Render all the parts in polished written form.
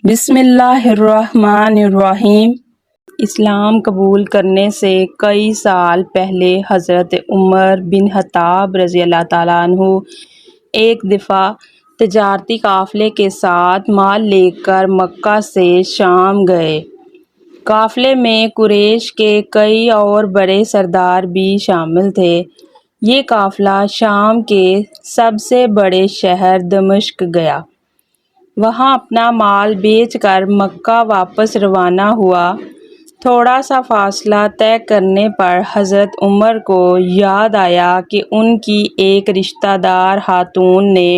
بسم اللہ الرحمن الرحیم۔ اسلام قبول کرنے سے کئی سال پہلے حضرت عمر بن خطاب رضی اللہ تعالیٰ عنہ ایک دفعہ تجارتی قافلے کے ساتھ مال لے کر مکہ سے شام گئے۔ قافلے میں قریش کے کئی اور بڑے سردار بھی شامل تھے۔ یہ قافلہ شام کے سب سے بڑے شہر دمشق گیا۔ وہاں اپنا مال بیچ کر مکہ واپس روانہ ہوا۔ تھوڑا سا فاصلہ طے کرنے پر حضرت عمر کو یاد آیا کہ ان کی ایک رشتہ دار خاتون نے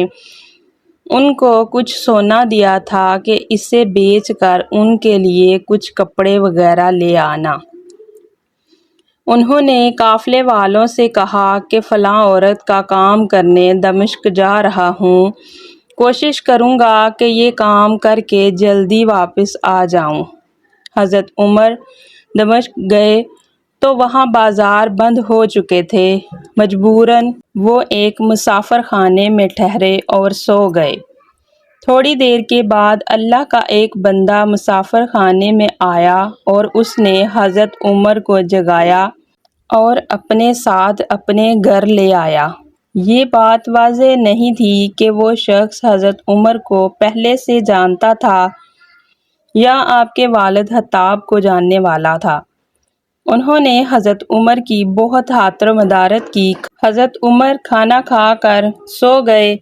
ان کو کچھ سونا دیا تھا کہ اسے بیچ کر ان کے لیے کچھ کپڑے وغیرہ لے آنا۔ انہوں نے قافلے والوں سے کہا کہ فلاں عورت کا کام کرنے دمشق جا رہا ہوں، کوشش کروں گا کہ یہ کام کر کے جلدی واپس آ جاؤں۔ حضرت عمر دمشق گئے تو وہاں بازار بند ہو چکے تھے۔ مجبوراً وہ ایک مسافر خانے میں ٹھہرے اور سو گئے۔ تھوڑی دیر کے بعد اللہ کا ایک بندہ مسافر خانے میں آیا اور اس نے حضرت عمر کو جگایا اور اپنے ساتھ اپنے گھر لے آیا۔ یہ بات واضح نہیں تھی کہ وہ شخص حضرت عمر کو پہلے سے جانتا تھا یا آپ کے والد خطاب کو جاننے والا تھا۔ انہوں نے حضرت عمر کی بہت خاطر مدارت کی۔ حضرت عمر کھانا کھا کر سو گئے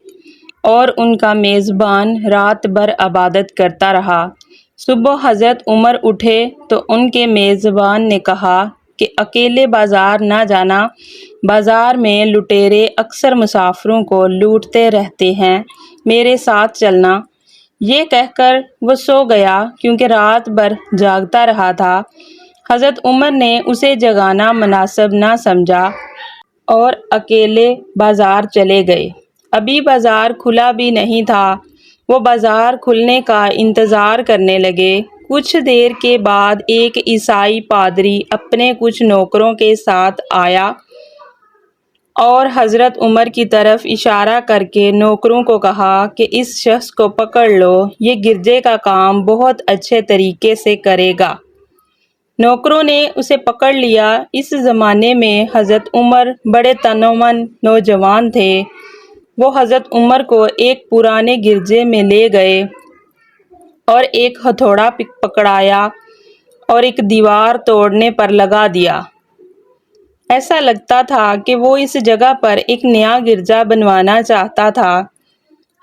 اور ان کا میزبان رات بھر عبادت کرتا رہا۔ صبح حضرت عمر اٹھے تو ان کے میزبان نے کہا کہ اکیلے بازار نہ جانا، بازار میں لٹیرے اکثر مسافروں کو لوٹتے رہتے ہیں، میرے ساتھ چلنا۔ یہ کہہ کر وہ سو گیا کیونکہ رات بھر جاگتا رہا تھا۔ حضرت عمر نے اسے جگانا مناسب نہ سمجھا اور اکیلے بازار چلے گئے۔ ابھی بازار کھلا بھی نہیں تھا۔ وہ بازار کھلنے کا انتظار کرنے لگے۔ کچھ دیر کے بعد ایک عیسائی پادری اپنے کچھ نوکروں کے ساتھ آیا اور حضرت عمر کی طرف اشارہ کر کے نوکروں کو کہا کہ اس شخص کو پکڑ لو، یہ گرجے کا کام بہت اچھے طریقے سے کرے گا۔ نوکروں نے اسے پکڑ لیا۔ اس زمانے میں حضرت عمر بڑے تنومند نوجوان تھے۔ وہ حضرت عمر کو ایک پرانے گرجے میں لے گئے اور ایک ہتھوڑا پکڑایا اور ایک دیوار توڑنے پر لگا دیا۔ ایسا لگتا تھا کہ وہ اس جگہ پر ایک نیا گرجا بنوانا چاہتا تھا۔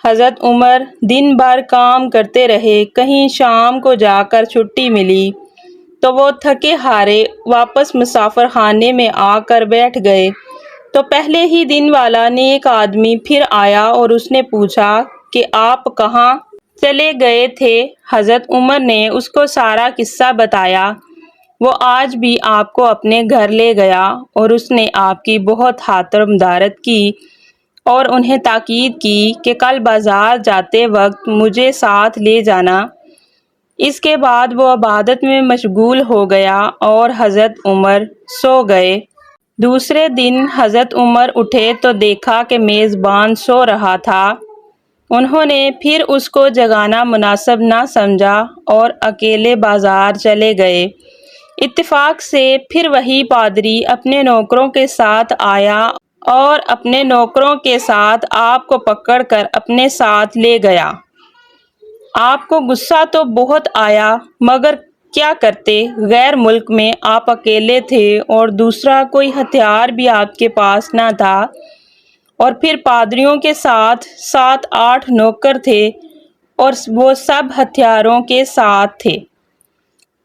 حضرت عمر دن بھر کام کرتے رہے۔ کہیں شام کو جا کر چھٹی ملی تو وہ تھکے ہارے واپس مسافر خانے میں آ کر بیٹھ گئے تو پہلے ہی دن والا نیک آدمی پھر آیا اور اس نے پوچھا کہ آپ کہاں چلے گئے تھے؟ حضرت عمر نے اس کو سارا قصہ بتایا۔ وہ آج بھی آپ کو اپنے گھر لے گیا اور اس نے آپ کی بہت خاطر مدارت کی اور انہیں تاکید کی کہ کل بازار جاتے وقت مجھے ساتھ لے جانا۔ اس کے بعد وہ عبادت میں مشغول ہو گیا اور حضرت عمر سو گئے۔ دوسرے دن حضرت عمر اٹھے تو دیکھا کہ میزبان سو رہا تھا۔ انہوں نے پھر اس کو جگانا مناسب نہ سمجھا اور اکیلے بازار چلے گئے۔ اتفاق سے پھر وہی پادری اپنے نوکروں کے ساتھ آیا اور اپنے نوکروں کے ساتھ آپ کو پکڑ کر اپنے ساتھ لے گیا۔ آپ کو غصہ تو بہت آیا، مگر کیا کرتے؟ غیر ملک میں آپ اکیلے تھے اور دوسرا کوئی ہتھیار بھی آپ کے پاس نہ تھا، اور پھر پادریوں کے ساتھ 7-8 نوکر تھے اور وہ سب ہتھیاروں کے ساتھ تھے۔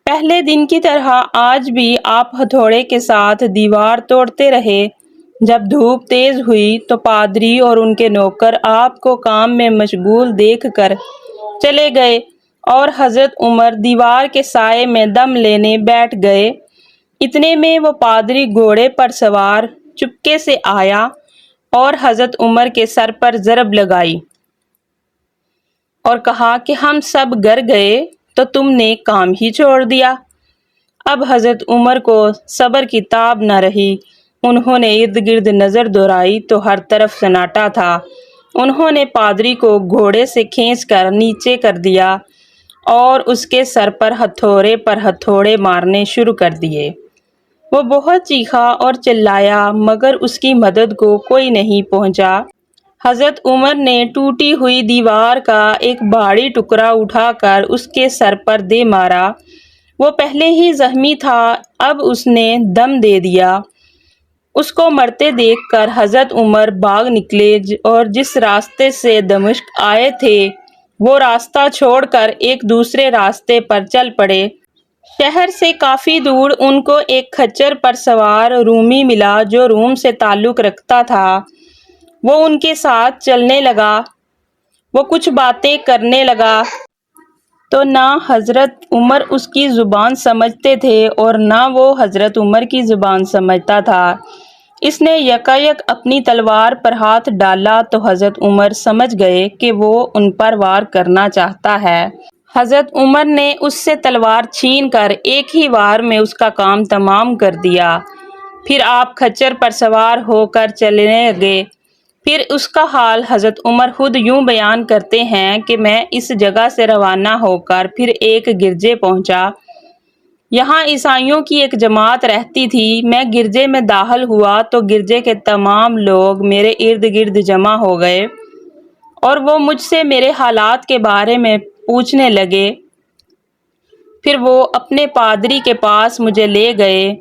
پہلے دن کی طرح آج بھی آپ ہتھوڑے کے ساتھ دیوار توڑتے رہے۔ جب دھوپ تیز ہوئی تو پادری اور ان کے نوکر آپ کو کام میں مشغول دیکھ کر چلے گئے اور حضرت عمر دیوار کے سائے میں دم لینے بیٹھ گئے۔ اتنے میں وہ پادری گھوڑے پر سوار چپکے سے آیا اور حضرت عمر کے سر پر ضرب لگائی اور کہا کہ ہم سب گھر گئے تو تم نے کام ہی چھوڑ دیا۔ اب حضرت عمر کو صبر کی تاب نہ رہی۔ انہوں نے ارد گرد نظر دوڑائی تو ہر طرف سناٹا تھا۔ انہوں نے پادری کو گھوڑے سے کھینچ کر نیچے کر دیا اور اس کے سر پر ہتھوڑے مارنے شروع کر دیے۔ وہ بہت چیخا اور چلایا مگر اس کی مدد کو کوئی نہیں پہنچا۔ حضرت عمر نے ٹوٹی ہوئی دیوار کا ایک بھاری ٹکڑا اٹھا کر اس کے سر پر دے مارا۔ وہ پہلے ہی زخمی تھا، اب اس نے دم دے دیا۔ اس کو مرتے دیکھ کر حضرت عمر بھاگ نکلے اور جس راستے سے دمشق آئے تھے وہ راستہ چھوڑ کر ایک دوسرے راستے پر چل پڑے۔ شہر سے کافی دور ان کو ایک کھچر پر سوار رومی ملا جو روم سے تعلق رکھتا تھا۔ وہ ان کے ساتھ چلنے لگا۔ وہ کچھ باتیں کرنے لگا تو نہ حضرت عمر اس کی زبان سمجھتے تھے اور نہ وہ حضرت عمر کی زبان سمجھتا تھا۔ اس نے یکایک اپنی تلوار پر ہاتھ ڈالا تو حضرت عمر سمجھ گئے کہ وہ ان پر وار کرنا چاہتا ہے۔ حضرت عمر نے اس سے تلوار چھین کر ایک ہی وار میں اس کا کام تمام کر دیا۔ پھر آپ کھچر پر سوار ہو کر چلنے لگے۔ پھر اس کا حال حضرت عمر خود یوں بیان کرتے ہیں کہ میں اس جگہ سے روانہ ہو کر پھر ایک گرجے پہنچا۔ یہاں عیسائیوں کی ایک جماعت رہتی تھی۔ میں گرجے میں داخل ہوا تو گرجے کے تمام لوگ میرے ارد گرد جمع ہو گئے اور وہ مجھ سے میرے حالات کے بارے میں پوچھنے لگے۔ پھر وہ اپنے پادری کے پاس مجھے لے گئے۔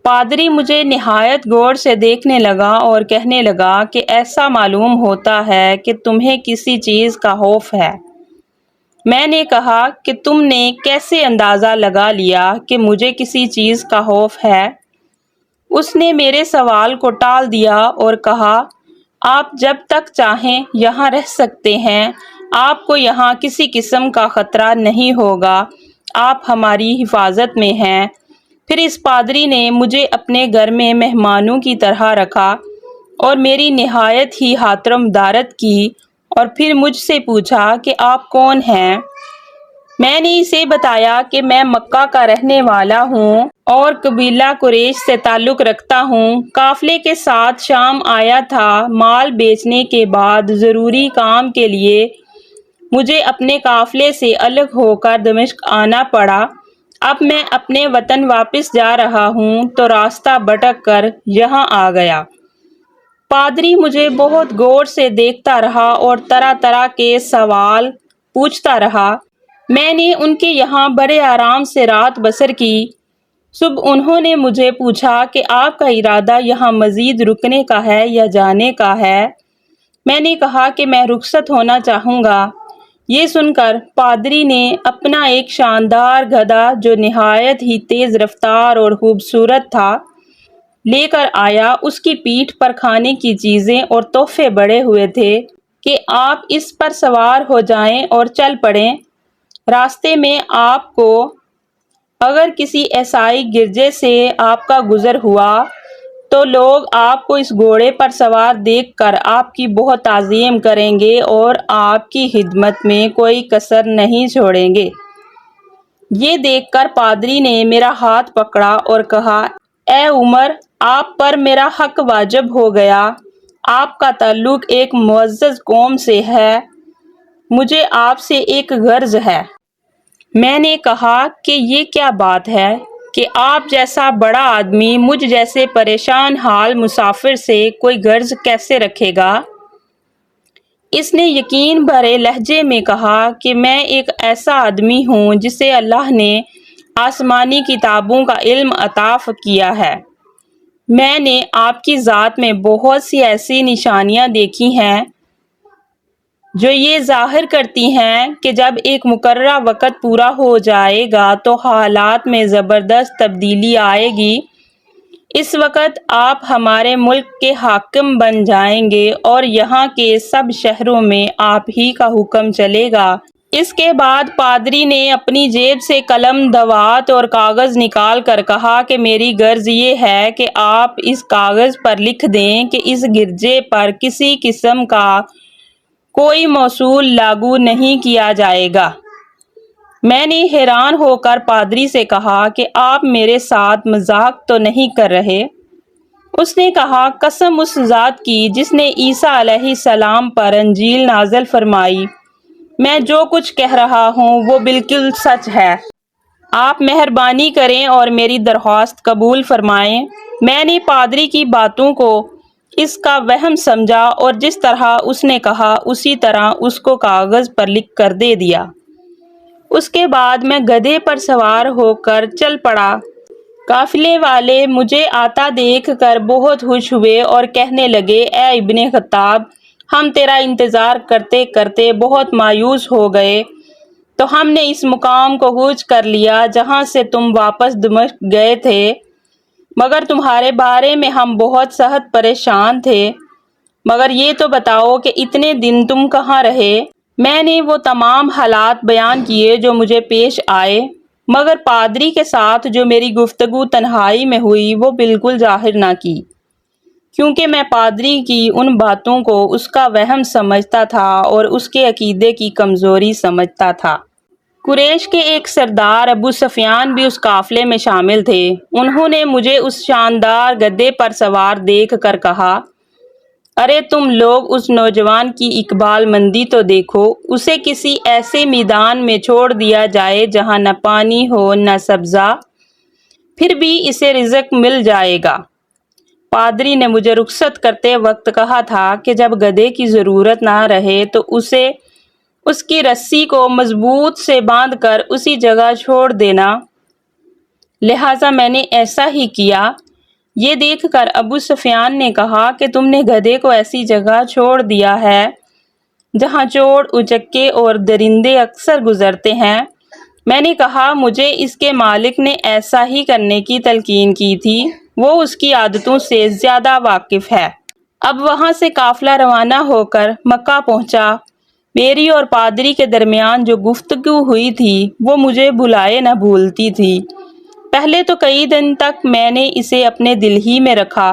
پادری مجھے نہایت غور سے دیکھنے لگا اور کہنے لگا کہ ایسا معلوم ہوتا ہے کہ تمہیں کسی چیز کا خوف ہے۔ میں نے کہا کہ تم نے کیسے اندازہ لگا لیا کہ مجھے کسی چیز کا خوف ہے؟ اس نے میرے سوال کو ٹال دیا اور کہا، آپ جب تک چاہیں یہاں رہ سکتے ہیں، آپ کو یہاں کسی قسم کا خطرہ نہیں ہوگا، آپ ہماری حفاظت میں ہیں۔ پھر اس پادری نے مجھے اپنے گھر میں مہمانوں کی طرح رکھا اور میری نہایت ہی خاطرمدارت کی اور پھر مجھ سے پوچھا کہ آپ کون ہیں؟ میں نے اسے بتایا کہ میں مکہ کا رہنے والا ہوں اور قبیلہ قریش سے تعلق رکھتا ہوں۔ قافلے کے ساتھ شام آیا تھا۔ مال بیچنے کے بعد ضروری کام کے لیے مجھے اپنے قافلے سے الگ ہو کر دمشق آنا پڑا۔ اب میں اپنے وطن واپس جا رہا ہوں تو راستہ بھٹک کر یہاں آ گیا۔ پادری مجھے بہت غور سے دیکھتا رہا اور طرح طرح کے سوال پوچھتا رہا۔ میں نے ان کے یہاں بڑے آرام سے رات بسر کی۔ صبح انہوں نے مجھے پوچھا کہ آپ کا ارادہ یہاں مزید رکنے کا ہے یا جانے کا ہے؟ میں نے کہا کہ میں رخصت ہونا چاہوں گا۔ یہ سن کر پادری نے اپنا ایک شاندار گدھا جو نہایت ہی تیز رفتار اور خوبصورت تھا لے کر آیا۔ اس کی پیٹھ پر کھانے کی چیزیں اور تحفے بڑھے ہوئے تھے کہ آپ اس پر سوار ہو جائیں اور چل پڑیں۔ راستے میں آپ کو اگر کسی عیسائی گرجے سے آپ کا گزر ہوا تو لوگ آپ کو اس گھوڑے پر سوار دیکھ کر آپ کی بہت تعظیم کریں گے اور آپ کی خدمت میں کوئی کسر نہیں چھوڑیں گے۔ یہ دیکھ کر پادری نے میرا ہاتھ پکڑا اور کہا، اے عمر، آپ پر میرا حق واجب ہو گیا۔ آپ کا تعلق ایک معزز قوم سے ہے۔ مجھے آپ سے ایک غرض ہے۔ میں نے کہا کہ یہ کیا بات ہے کہ آپ جیسا بڑا آدمی مجھ جیسے پریشان حال مسافر سے کوئی غرض کیسے رکھے گا؟ اس نے یقین بھرے لہجے میں کہا کہ میں ایک ایسا آدمی ہوں جسے اللہ نے آسمانی کتابوں کا علم عطا کیا ہے۔ میں نے آپ کی ذات میں بہت سی ایسی نشانیاں دیکھی ہیں جو یہ ظاہر کرتی ہیں کہ جب ایک مقررہ وقت پورا ہو جائے گا تو حالات میں زبردست تبدیلی آئے گی۔ اس وقت آپ ہمارے ملک کے حاکم بن جائیں گے اور یہاں کے سب شہروں میں آپ ہی کا حکم چلے گا۔ اس کے بعد پادری نے اپنی جیب سے قلم، دوات اور کاغذ نکال کر کہا کہ میری غرض یہ ہے کہ آپ اس کاغذ پر لکھ دیں کہ اس گرجے پر کسی قسم کا کوئی موصول لاگو نہیں کیا جائے گا۔ میں نے حیران ہو کر پادری سے کہا کہ آپ میرے ساتھ مذاق تو نہیں کر رہے؟ اس نے کہا، قسم اس ذات کی جس نے عیسیٰ علیہ السلام پر انجیل نازل فرمائی، میں جو کچھ کہہ رہا ہوں وہ بالکل سچ ہے۔ آپ مہربانی کریں اور میری درخواست قبول فرمائیں۔ میں نے پادری کی باتوں کو اس کا وہم سمجھا اور جس طرح اس نے کہا اسی طرح اس کو کاغذ پر لکھ کر دے دیا۔ اس کے بعد میں گدھے پر سوار ہو کر چل پڑا۔ قافلے والے مجھے آتا دیکھ کر بہت خوش ہوئے اور کہنے لگے، اے ابن خطاب، ہم تیرا انتظار کرتے کرتے بہت مایوس ہو گئے، تو ہم نے اس مقام کو کوچ کر لیا جہاں سے تم واپس دمشق گئے تھے، مگر تمہارے بارے میں ہم بہت سخت پریشان تھے۔ مگر یہ تو بتاؤ کہ اتنے دن تم کہاں رہے؟ میں نے وہ تمام حالات بیان کیے جو مجھے پیش آئے، مگر پادری کے ساتھ جو میری گفتگو تنہائی میں ہوئی وہ بالکل ظاہر نہ کی، کیونکہ میں پادری کی ان باتوں کو اس کا وہم سمجھتا تھا اور اس کے عقیدے کی کمزوری سمجھتا تھا۔ قریش کے ایک سردار ابو سفیان بھی اس قافلے میں شامل تھے۔ انہوں نے مجھے اس شاندار گدھے پر سوار دیکھ کر کہا، ارے تم لوگ اس نوجوان کی اقبال مندی تو دیکھو، اسے کسی ایسے میدان میں چھوڑ دیا جائے جہاں نہ پانی ہو نہ سبزہ، پھر بھی اسے رزق مل جائے گا۔ پادری نے مجھے رخصت کرتے وقت کہا تھا کہ جب گدھے کی ضرورت نہ رہے تو اسے اس کی رسی کو مضبوط سے باندھ کر اسی جگہ چھوڑ دینا، لہٰذا میں نے ایسا ہی کیا۔ یہ دیکھ کر ابو سفیان نے کہا کہ تم نے گدھے کو ایسی جگہ چھوڑ دیا ہے جہاں چوڑ، اچکے اور درندے اکثر گزرتے ہیں۔ میں نے کہا، مجھے اس کے مالک نے ایسا ہی کرنے کی تلقین کی تھی، وہ اس کی عادتوں سے زیادہ واقف ہے۔ اب وہاں سے قافلہ روانہ ہو کر مکہ پہنچا۔ میری اور پادری کے درمیان جو گفتگو ہوئی تھی وہ مجھے بھلائے نہ بھولتی تھی۔ پہلے تو کئی دن تک میں نے اسے اپنے دل ہی میں رکھا،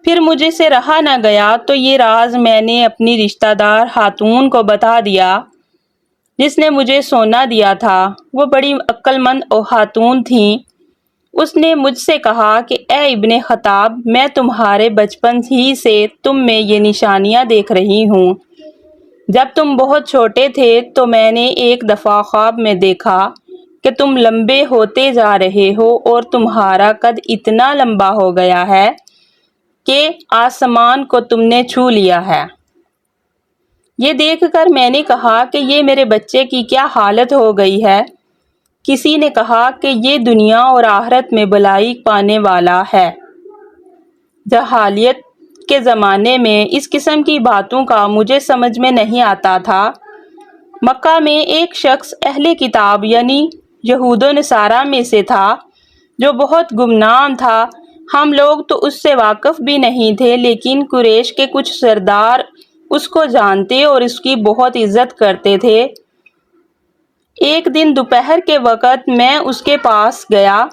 پھر مجھے سے رہا نہ گیا تو یہ راز میں نے اپنی رشتہ دار خاتون کو بتا دیا جس نے مجھے سونا دیا تھا۔ وہ بڑی عقل مند خاتون تھیں۔ اس نے مجھ سے کہا کہ اے ابن خطاب، میں تمہارے بچپن ہی سے تم میں یہ نشانیاں دیکھ رہی ہوں۔ جب تم بہت چھوٹے تھے تو میں نے ایک دفعہ خواب میں دیکھا کہ تم لمبے ہوتے جا رہے ہو اور تمہارا قد اتنا لمبا ہو گیا ہے کہ آسمان کو تم نے چھو لیا ہے۔ یہ دیکھ کر میں نے کہا کہ یہ میرے بچے کی کیا حالت ہو گئی ہے؟ کسی نے کہا کہ یہ دنیا اور آخرت میں بھلائی پانے والا ہے۔ جاہلیت کے زمانے میں اس قسم کی باتوں کا مجھے سمجھ میں نہیں آتا تھا۔ مکہ میں ایک شخص اہل کتاب یعنی یہود و نصارہ میں سے تھا جو بہت گمنام تھا۔ ہم لوگ تو اس سے واقف بھی نہیں تھے، لیکن قریش کے کچھ سردار اس کو جانتے اور اس کی بہت عزت کرتے تھے۔ ایک دن دوپہر کے وقت میں اس کے پاس گیا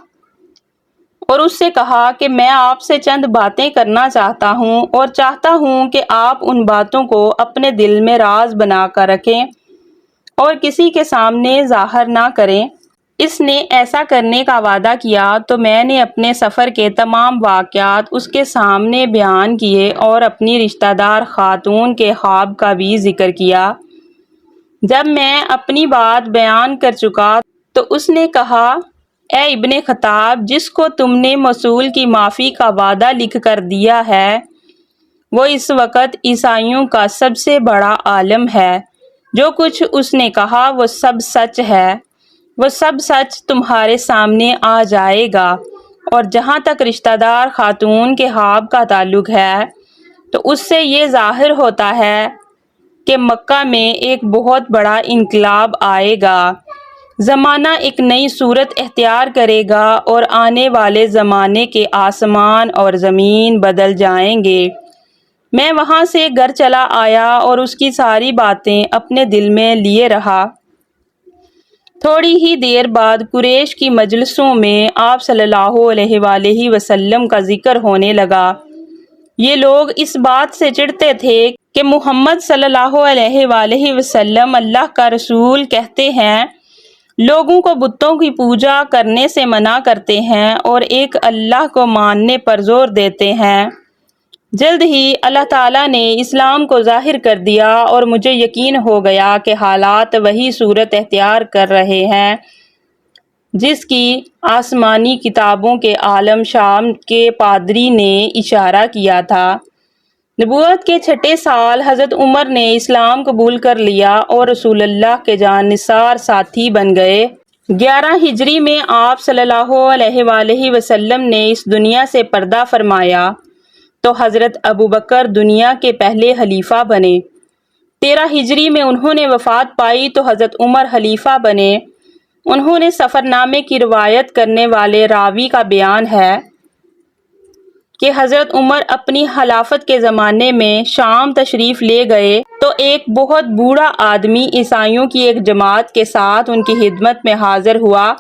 اور اس سے کہا کہ میں آپ سے چند باتیں کرنا چاہتا ہوں اور چاہتا ہوں کہ آپ ان باتوں کو اپنے دل میں راز بنا کر رکھیں اور کسی کے سامنے ظاہر نہ کریں۔ اس نے ایسا کرنے کا وعدہ کیا تو میں نے اپنے سفر کے تمام واقعات اس کے سامنے بیان کیے اور اپنی رشتہ دار خاتون کے خواب کا بھی ذکر کیا۔ جب میں اپنی بات بیان کر چکا تو اس نے کہا، اے ابن خطاب، جس کو تم نے موصول کی معافی کا وعدہ لکھ کر دیا ہے وہ اس وقت عیسائیوں کا سب سے بڑا عالم ہے۔ جو کچھ اس نے کہا وہ سب سچ ہے، وہ سب سچ تمہارے سامنے آ جائے گا۔ اور جہاں تک رشتہ دار خاتون کے خواب کا تعلق ہے تو اس سے یہ ظاہر ہوتا ہے کہ مکہ میں ایک بہت بڑا انقلاب آئے گا، زمانہ ایک نئی صورت اختیار کرے گا اور آنے والے زمانے کے آسمان اور زمین بدل جائیں گے۔ میں وہاں سے گھر چلا آیا اور اس کی ساری باتیں اپنے دل میں لیے رہا۔ تھوڑی ہی دیر بعد قریش کی مجلسوں میں آپ صلی اللہ علیہ وآلہ وسلم کا ذکر ہونے لگا۔ یہ لوگ اس بات سے چڑھتے تھے کہ محمد صلی اللہ علیہ وآلہ وسلم اللہ کا رسول کہتے ہیں، لوگوں کو بتوں کی پوجا کرنے سے منع کرتے ہیں اور ایک اللہ کو ماننے پر زور دیتے ہیں۔ جلد ہی اللہ تعالیٰ نے اسلام کو ظاہر کر دیا اور مجھے یقین ہو گیا کہ حالات وہی صورت اختیار کر رہے ہیں جس کی آسمانی کتابوں کے عالم شام کے پادری نے اشارہ کیا تھا۔ نبوت کے چھٹے سال حضرت عمر نے اسلام قبول کر لیا اور رسول اللہ کے جانثار ساتھی بن گئے۔ 11 ہجری میں آپ صلی اللہ علیہ وآلہ وسلم نے اس دنیا سے پردہ فرمایا تو حضرت ابوبکر دنیا کے پہلے خلیفہ بنے۔ 13 ہجری میں انہوں نے وفات پائی تو حضرت عمر خلیفہ بنے۔ انہوں نے سفر نامے کی روایت کرنے والے راوی کا بیان ہے کہ حضرت عمر اپنی خلافت کے زمانے میں شام تشریف لے گئے تو ایک بہت بوڑھا آدمی عیسائیوں کی ایک جماعت کے ساتھ ان کی خدمت میں حاضر ہوا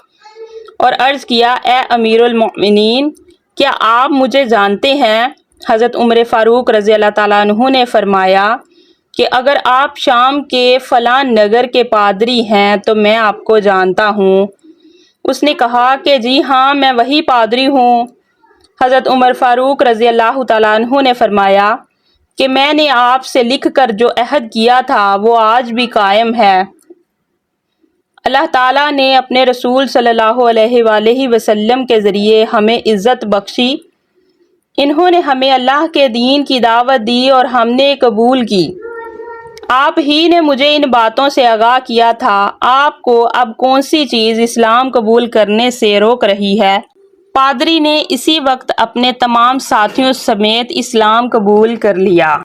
اور عرض کیا، اے امیر المؤمنین، کیا آپ مجھے جانتے ہیں؟ حضرت عمر فاروق رضی اللہ تعالیٰ عنہ نے فرمایا کہ اگر آپ شام کے فلاں نگر کے پادری ہیں تو میں آپ کو جانتا ہوں۔ اس نے کہا کہ جی ہاں، میں وہی پادری ہوں۔ حضرت عمر فاروق رضی اللہ تعالیٰ عنہ نے فرمایا کہ میں نے آپ سے لکھ کر جو عہد کیا تھا وہ آج بھی قائم ہے۔ اللہ تعالیٰ نے اپنے رسول صلی اللہ علیہ وآلہ وسلم کے ذریعے ہمیں عزت بخشی۔ انہوں نے ہمیں اللہ کے دین کی دعوت دی اور ہم نے قبول کی۔ آپ ہی نے مجھے ان باتوں سے آگاہ کیا تھا۔ آپ کو اب کون سی چیز اسلام قبول کرنے سے روک رہی ہے؟ پادری نے اسی وقت اپنے تمام ساتھیوں سمیت اسلام قبول کر لیا۔